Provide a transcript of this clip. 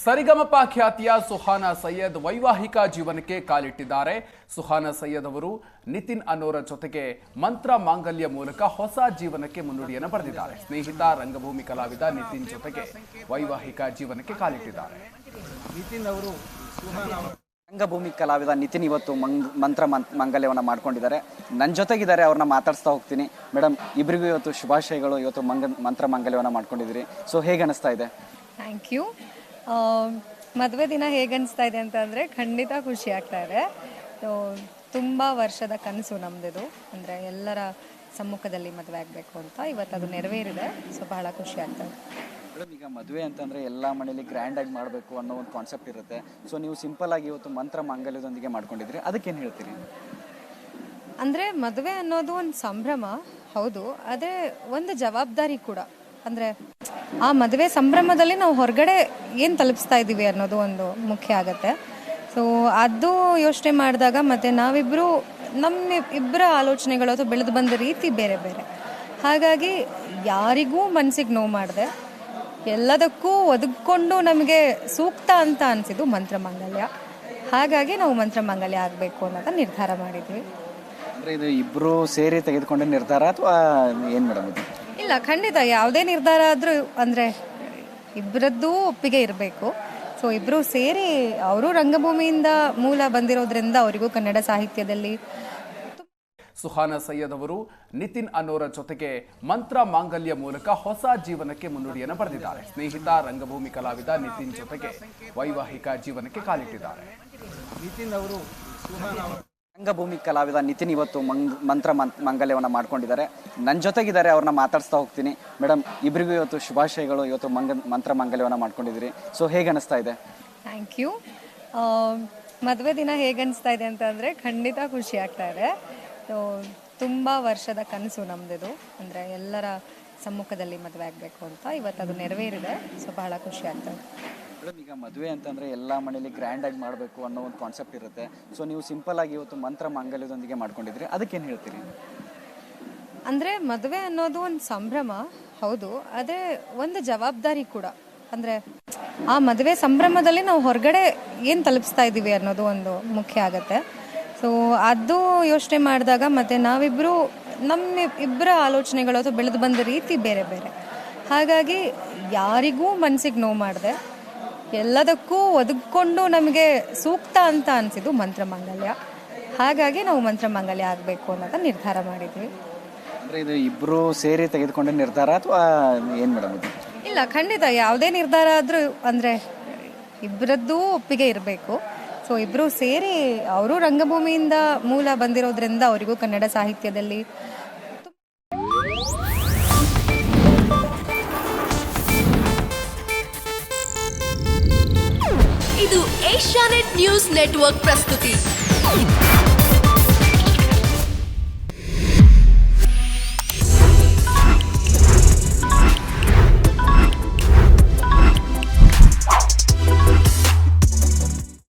ಸರಿಗಮಪ ಖ್ಯಾತಿಯ ಸುಹಾನಾ ಸೈಯದ್ ವೈವಾಹಿಕ ಜೀವನಕ್ಕೆ ಕಾಲಿಟ್ಟಿದ್ದಾರೆ. ಸುಹಾನಾ ಸೈಯದ್ ಅವರು ನಿತಿನ್ ಅನ್ನೋರ ಜೊತೆಗೆ ಮಂತ್ರ ಮಾಂಗಲ್ಯ ಮೂಲಕ ಹೊಸ ಜೀವನಕ್ಕೆ ಮುನ್ನುಡಿಯನ್ನು ಬರೆದಿದ್ದಾರೆ. ಸ್ನೇಹಿತ ರಂಗಭೂಮಿ ಕಲಾವಿದ ನಿತಿನ್ ಜೊತೆಗೆ ವೈವಾಹಿಕ ಜೀವನಕ್ಕೆ ಕಾಲಿಟ್ಟಿದ್ದಾರೆ. ನಿತಿನ್ ಅವರು ರಂಗಭೂಮಿ ಕಲಾವಿದ ನಿತಿನ್ ಇವತ್ತು ಮಂತ್ರ ಮಾಂಗಲ್ಯವನ್ನು ಮಾಡ್ಕೊಂಡಿದ್ದಾರೆ. ನನ್ನ ಜೊತೆಗಿದ್ದಾರೆ, ಅವ್ರನ್ನ ಮಾತಾಡಿಸ್ತಾ ಹೋಗ್ತೀನಿ. ಮೇಡಮ್, ಇಬ್ಬರಿಗೂ ಇವತ್ತು ಶುಭಾಶಯಗಳು. ಇವತ್ತು ಮಂತ್ರ ಮಾಂಗಲ್ಯವನ್ನು ಮಾಡ್ಕೊಂಡಿದ್ದೀರಿ. ಸೊ ಹೇಗೆ ಅನಿಸ್ತಾ ಇದೆ? Thank you. ಮದುವೆ ದಿನ ಹೇಗೆ ಅನಿಸ್ತಾ ಇದೆ ಅಂತಂದರೆ ಖಂಡಿತ ಖುಷಿ ಆಗ್ತಾ ಇದೆ. ತುಂಬ ವರ್ಷದ ಕನಸು ನಮ್ಮದಿದು, ಅಂದರೆ ಎಲ್ಲರ ಸಮ್ಮುಖದಲ್ಲಿ ಮದುವೆ ಆಗಬೇಕು ಅಂತ. ಇವತ್ತು ಅದು ನೆರವೇರಿದೆ. ಸೊ ಬಹಳ ಖುಷಿ ಆಗ್ತದೆ. ಮೇಡಮ್, ಈಗ ಮದುವೆ ಅಂತಂದರೆ ಎಲ್ಲ ಮನೇಲಿ ಗ್ರ್ಯಾಂಡಾಗಿ ಮಾಡಬೇಕು ಅನ್ನೋ ಒಂದು ಕಾನ್ಸೆಪ್ಟ್ ಇರುತ್ತೆ. ಸೊ ನೀವು ಸಿಂಪಲ್ ಆಗಿ ಇವತ್ತು ಮಂತ್ರ ಮಾಂಗಲ್ಯದೊಂದಿಗೆ ಮಾಡ್ಕೊಂಡಿದ್ರಿ, ಅದಕ್ಕೇನು ಹೇಳ್ತೀರಿ? ಅಂದರೆ ಮದುವೆ ಅನ್ನೋದು ಒಂದು ಸಂಭ್ರಮ ಹೌದು, ಆದರೆ ಒಂದು ಜವಾಬ್ದಾರಿ ಕೂಡ. ಅಂದರೆ ಆ ಮದುವೆ ಸಂಭ್ರಮದಲ್ಲಿ ನಾವು ಹೊರಗಡೆ ಏನು ತಲುಪಿಸ್ತಾ ಇದ್ದೀವಿ ಅನ್ನೋದು ಒಂದು ಮುಖ್ಯ ಆಗುತ್ತೆ. ಸೊ ಅದು ಯೋಚನೆ ಮಾಡಿದಾಗ ಮತ್ತು ನಾವಿಬ್ಬರು ಇಬ್ಬರ ಆಲೋಚನೆಗಳು ಅಥವಾ ಬೆಳೆದು ಬಂದ ರೀತಿ ಬೇರೆ ಬೇರೆ. ಹಾಗಾಗಿ ಯಾರಿಗೂ ಮನಸ್ಸಿಗೆ ನೋವು ಮಾಡಿದೆ, ಎಲ್ಲದಕ್ಕೂ ಒದಗಿಕೊಂಡು ನಮಗೆ ಸೂಕ್ತ ಅಂತ ಅನಿಸಿದ್ದು ಮಂತ್ರ ಮಾಂಗಲ್ಯ. ಹಾಗಾಗಿ ನಾವು ಮಂತ್ರ ಮಾಂಗಲ್ಯ ಆಗಬೇಕು ಅನ್ನೋದನ್ನ ನಿರ್ಧಾರ ಮಾಡಿದ್ವಿ. ಅಂದರೆ ಇದು ಇಬ್ಬರು ಸೇರಿ ತೆಗೆದುಕೊಂಡ ನಿರ್ಧಾರ ಅಥವಾ ಏನು ಮೇಡಮ್ ಇದು? ಇಲ್ಲ, ಖಂಡಿತ ಯಾವುದೇ ನಿರ್ಧಾರ ಆದರೂ ಅಂದರೆ ಇಬ್ಬರದ್ದು ಒಪ್ಪಿಗೆ ಇರಬೇಕು. ಸೊ ಇಬ್ಬರು ಸೇರಿ, ಅವರು ರಂಗಭೂಮಿಯಿಂದ ಮೂಲ ಬಂದಿರೋದ್ರಿಂದ ಅವರಿಗೂ ಕನ್ನಡ ಸಾಹಿತ್ಯದಲ್ಲಿ. ಸುಹಾನಾ ಸೈಯದ್ ಅವರು ನಿತಿನ್ ಅನ್ನೋರ ಜೊತೆಗೆ ಮಂತ್ರ ಮಾಂಗಲ್ಯ ಮೂಲಕ ಹೊಸ ಜೀವನಕ್ಕೆ ಮುನ್ನುಡಿಯನ್ನು ಬರೆದಿದ್ದಾರೆ. ಸ್ನೇಹಿತ ರಂಗಭೂಮಿ ಕಲಾವಿದ ನಿತಿನ್ ಜೊತೆಗೆ ವೈವಾಹಿಕ ಜೀವನಕ್ಕೆ ಕಾಲಿಟ್ಟಿದ್ದಾರೆ. ನಿತಿನ್ ಅವರು ರಂಗಭೂಮಿ ಕಲಾವಿದ ನಿತಿನ್ ಇವತ್ತು ಮಂತ್ರ ಮಾಂಗಲ್ಯವನ್ನು ಮಾಡ್ಕೊಂಡಿದ್ದಾರೆ. ನನ್ನ ಜೊತೆಗಿದ್ದಾರೆ, ಅವ್ರನ್ನ ಮಾತಾಡಿಸ್ತಾ ಹೋಗ್ತೀನಿ. ಮೇಡಮ್, ಇಬ್ಬರಿಗೂ ಇವತ್ತು ಶುಭಾಶಯಗಳು. ಇವತ್ತು ಮಂತ್ರ ಮಾಂಗಲ್ಯವನ್ನು ಮಾಡ್ಕೊಂಡಿದ್ದೀರಿ. ಸೊ ಹೇಗೆ ಅನಿಸ್ತಾ ಇದೆ? Thank you. ಮದುವೆ ದಿನ ಹೇಗೆ ಅನಿಸ್ತಾ ಇದೆ ಅಂತಂದರೆ ಖಂಡಿತ ಖುಷಿ ಆಗ್ತಾ ಇದೆ. ತುಂಬ ವರ್ಷದ ಕನಸು ನಮ್ಮದಿದು, ಅಂದರೆ ಎಲ್ಲರ ಸಮ್ಮುಖದಲ್ಲಿ ಮದುವೆ ಆಗಬೇಕು ಅಂತ. ಇವತ್ತು ಅದು ನೆರವೇರಿದೆ. ಸೊ ಬಹಳ ಖುಷಿ ಆಗ್ತದೆ. ಮೇಡಮ್, ಈಗ ಮದುವೆ ಅಂತಂದರೆ ಎಲ್ಲ ಮನೇಲಿ ಗ್ರ್ಯಾಂಡಾಗಿ ಮಾಡಬೇಕು ಅನ್ನೋ ಒಂದು ಕಾನ್ಸೆಪ್ಟ್ ಇರುತ್ತೆ. ಸೊ ನೀವು ಸಿಂಪಲ್ ಆಗಿ ಇವತ್ತು ಮಂತ್ರ ಮಾಂಗಲ್ಯದೊಂದಿಗೆ ಮಾಡ್ಕೊಂಡಿದ್ರಿ, ಅದಕ್ಕೇನು ಹೇಳ್ತೀರಿ? ಅಂದರೆ ಮದುವೆ ಅನ್ನೋದು ಒಂದು ಸಂಭ್ರಮ ಹೌದು, ಆದರೆ ಒಂದು ಜವಾಬ್ದಾರಿ ಕೂಡ. ಅಂದರೆ ಆ ಮದುವೆ ಸಂಭ್ರಮದಲ್ಲಿ ನಾವು ಹೊರಗಡೆ ಏನು ತಲುಪಿಸ್ತಾ ಇದ್ದೀವಿ ಅನ್ನೋದು ಒಂದು ಮುಖ್ಯ ಆಗುತ್ತೆ. ಸೊ ಅದು ಯೋಚನೆ ಮಾಡಿದಾಗ ಮತ್ತು ನಾವಿಬ್ಬರು ಇಬ್ಬರ ಆಲೋಚನೆಗಳು ಅಥವಾ ಬೆಳೆದು ಬಂದ ರೀತಿ ಬೇರೆ ಬೇರೆ. ಹಾಗಾಗಿ ಯಾರಿಗೂ ಮನಸ್ಸಿಗೆ ನೋವು ಮಾಡಿದೆ, ಎಲ್ಲದಕ್ಕೂ ಒದಗಿಕೊಂಡು ನಮಗೆ ಸೂಕ್ತ ಅಂತ ಅನಿಸಿದ್ದು ಮಂತ್ರ ಮಾಂಗಲ್ಯ. ಹಾಗಾಗಿ ನಾವು ಮಂತ್ರ ಮಾಂಗಲ್ಯ ಆಗಬೇಕು ಅನ್ನೋದನ್ನ ನಿರ್ಧಾರ ಮಾಡಿದ್ವಿ. ಅಂದರೆ ಇದು ಇಬ್ಬರು ಸೇರಿ ತೆಗೆದುಕೊಂಡ ನಿರ್ಧಾರ ಅಥವಾ ಏನು ಮೇಡಮ್ ಇದು? ಇಲ್ಲ, ಖಂಡಿತ ಯಾವುದೇ ನಿರ್ಧಾರ ಆದರೂ ಅಂದರೆ ಇಬ್ಬರದ್ದು ಒಪ್ಪಿಗೆ ಇರಬೇಕು. ಸೊ ಇಬ್ಬರು ಸೇರಿ, ಅವರು ರಂಗಭೂಮಿಯಿಂದ ಮೂಲ ಬಂದಿರೋದ್ರಿಂದ ಅವರಿಗೂ ಕನ್ನಡ ಸಾಹಿತ್ಯದಲ್ಲಿ. ಇದು ಏಷ್ಯಾನೆಟ್ ನ್ಯೂಸ್ ನೆಟ್ವರ್ಕ್ ಪ್ರಸ್ತುತಿ.